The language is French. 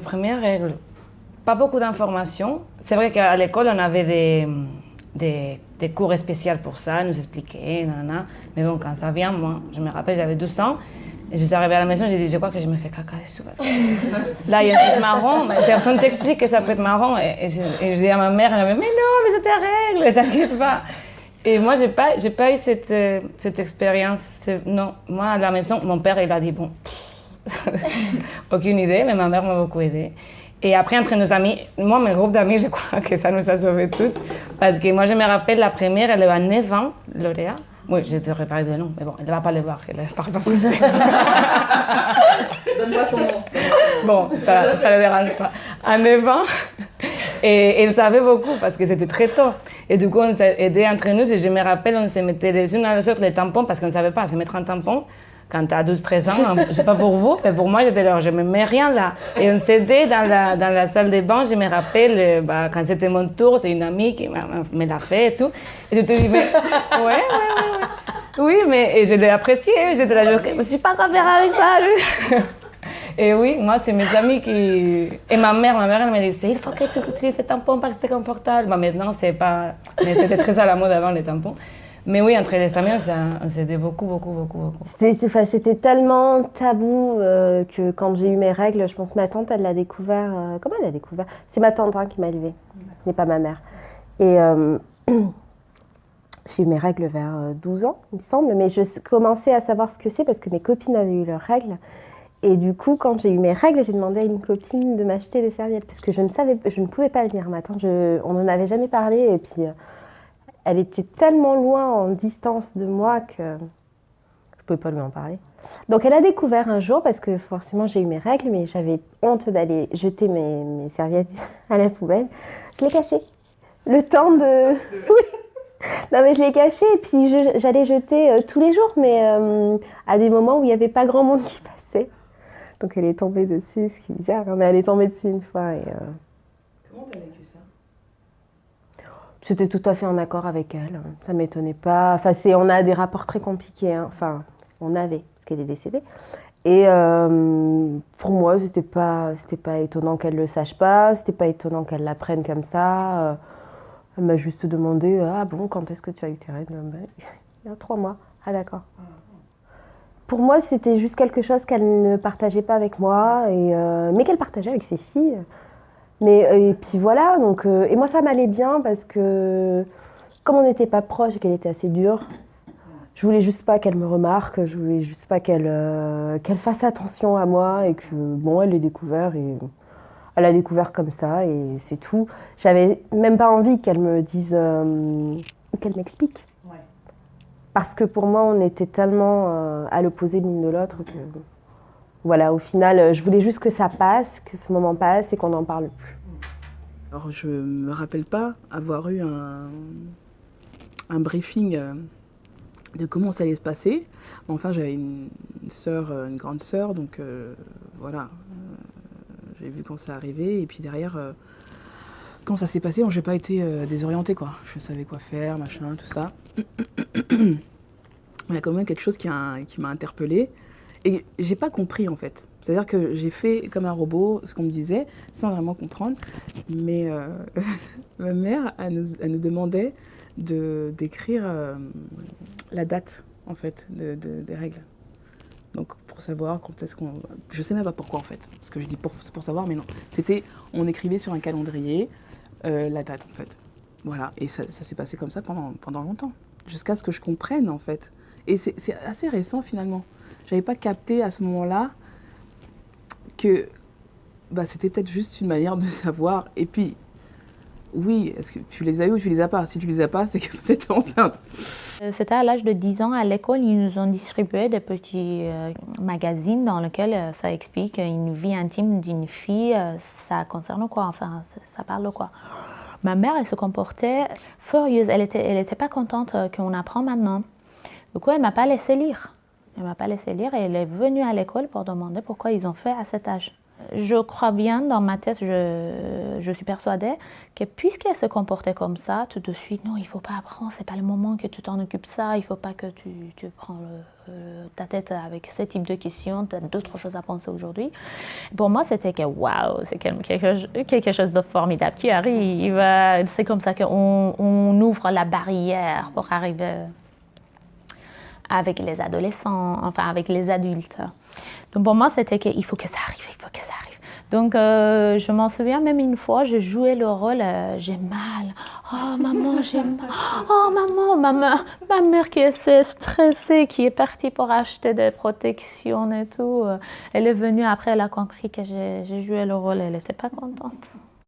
premières règles, pas beaucoup d'informations. C'est vrai qu'à l'école, on avait des cours spéciaux pour ça, nous expliquaient, nanana. Mais bon, quand ça vient, moi, je me rappelle, j'avais 12 ans. Et je suis arrivée à la maison, j'ai dit, je crois que je me fais caca dessus. Parce que là, il y a un truc marron, mais personne t'explique que ça peut être marron. Et je dis à ma mère, elle m'a dit, mais non, mais c'est tes règles, t'inquiète pas. Et moi, j'ai pas eu cette expérience. Non, moi, à la maison, mon père, il a dit, bon, aucune idée, mais ma mère m'a beaucoup aidée. Et après, entre nos amis, moi, mon groupe d'amis, je crois que ça nous a sauvés toutes. Parce que moi, je me rappelle, la première, elle avait 9 ans, Lauréa. Oui, je devrais parler de nom, mais bon, elle ne va pas le voir, elle ne parle pas français. Donne-moi son nom. Bon, ça ne le dérange pas. À 9 ans, et elle savait beaucoup parce que c'était très tôt. Et du coup, on s'est aidés entre nous, et je me rappelle, on se mettait les unes à les autres les tampons parce qu'on ne savait pas se mettre un tampon. Quand tu as 12-13 ans, je ne sais pas pour vous, mais pour moi, j'étais là, je ne me mets rien là. Et on s'aidait dans la salle de bain, je me rappelle, quand c'était mon tour, c'est une amie qui me l'a fait et tout. Et tu te dis, mais ouais. Oui, mais et je l'ai apprécié, j'étais là, je ne sais pas quoi faire avec ça. Et oui, moi, c'est mes amis qui... Et ma mère, elle me disait, il faut que tu utilises des tampons parce que c'est confortable. Bah, maintenant, c'est pas... Mais c'était très à la mode avant, les tampons. Mais oui, entre les amis, on s'aidait beaucoup. C'était tellement tabou que quand j'ai eu mes règles, je pense que ma tante, elle l'a découvert. Comment elle l'a découvert? C'est ma tante qui m'a élevée, ce n'est pas ma mère. Et j'ai eu mes règles vers 12 ans, il me semble, mais je commençais à savoir ce que c'est parce que mes copines avaient eu leurs règles. Et du coup, quand j'ai eu mes règles, j'ai demandé à une copine de m'acheter des serviettes parce que je ne pouvais pas le lire. Ma tante, on n'en avait jamais parlé et puis... elle était tellement loin en distance de moi que je ne pouvais pas lui en parler. Donc elle a découvert un jour, parce que forcément j'ai eu mes règles, mais j'avais honte d'aller jeter mes serviettes à la poubelle. Je les cachais. Le temps de... Oui. Non mais je les cachais et puis j'allais jeter tous les jours, mais à des moments où il n'y avait pas grand monde qui passait. Donc elle est tombée dessus, ce qui est bizarre, hein, mais elle est tombée dessus une fois. Et, Comment t'as vécu ça? C'était tout à fait en accord avec elle, ça ne m'étonnait pas. Enfin, on a des rapports très compliqués, hein. Enfin, on avait, parce qu'elle est décédée. Et pour moi, c'était pas étonnant qu'elle ne le sache pas, c'était pas étonnant qu'elle l'apprenne comme ça. Elle m'a juste demandé, ah bon, quand est-ce que tu as eu tes règles? Ben, il y a 3 mois. Ah d'accord. Pour moi, c'était juste quelque chose qu'elle ne partageait pas avec moi, mais qu'elle partageait avec ses filles. Et puis voilà, donc, et moi ça m'allait bien parce que comme on n'était pas proches et qu'elle était assez dure, je voulais juste pas qu'elle me remarque, je voulais juste pas qu'elle fasse attention à moi et que bon, elle l'ait découvert et elle a découvert comme ça et c'est tout. J'avais même pas envie qu'elle me dise, qu'elle m'explique. Ouais. Parce que pour moi on était tellement à l'opposé l'une de l'autre que voilà, au final, je voulais juste que ça passe, que ce moment passe et qu'on n'en parle plus. Alors, je me rappelle pas avoir eu un briefing de comment ça allait se passer. Enfin, j'avais une grande sœur, donc voilà, j'ai vu quand ça arrivait. Et puis derrière, quand ça s'est passé, j'ai pas été désorientée, quoi. Je savais quoi faire, machin, tout ça. Il y a quand même quelque chose qui m'a interpellée. Et j'ai pas compris en fait. C'est-à-dire que j'ai fait comme un robot ce qu'on me disait, sans vraiment comprendre. Mais ma mère, elle nous demandait d'écrire la date en fait des règles. Donc pour savoir quand est-ce qu'on... Je sais même pas pourquoi en fait. Parce que je dis c'est pour savoir, mais non. On écrivait sur un calendrier la date en fait. Voilà. Et ça s'est passé comme ça pendant longtemps. Jusqu'à ce que je comprenne en fait. Et c'est assez récent finalement. J'avais pas capté à ce moment-là que c'était peut-être juste une manière de savoir. Et puis, oui, est-ce que tu les as eu ou tu les as pas? Si tu les as pas, c'est que peut-être t'es enceinte. C'était à l'âge de 10 ans, à l'école, ils nous ont distribué des petits magazines dans lesquels ça explique une vie intime d'une fille, ça concerne quoi, enfin, ça parle de quoi. Ma mère, elle se comportait furieuse, elle était pas contente qu'on apprend maintenant. Du coup, elle m'a pas laissé lire et elle est venue à l'école pour demander pourquoi ils ont fait à cet âge. je crois bien dans ma tête, je suis persuadée que puisqu'elle se comportait comme ça, tout de suite, non, il ne faut pas apprendre, ce n'est pas le moment que tu t'en occupes ça, il ne faut pas que tu prends ta tête avec ce type de questions, tu as d'autres choses à penser aujourd'hui. Pour moi, c'était que waouh, c'est quelque chose de formidable qui arrive. C'est comme ça qu'on ouvre la barrière pour arriver avec les adolescents, enfin avec les adultes. Donc pour moi, c'était qu'il faut que ça arrive, il faut que ça arrive. Donc je m'en souviens même une fois, j'ai joué le rôle, j'ai mal. Oh maman, j'ai mal. Oh maman, ma mère qui est stressée, qui est partie pour acheter des protections et tout. Elle est venue après, elle a compris que j'ai joué le rôle, elle n'était pas contente.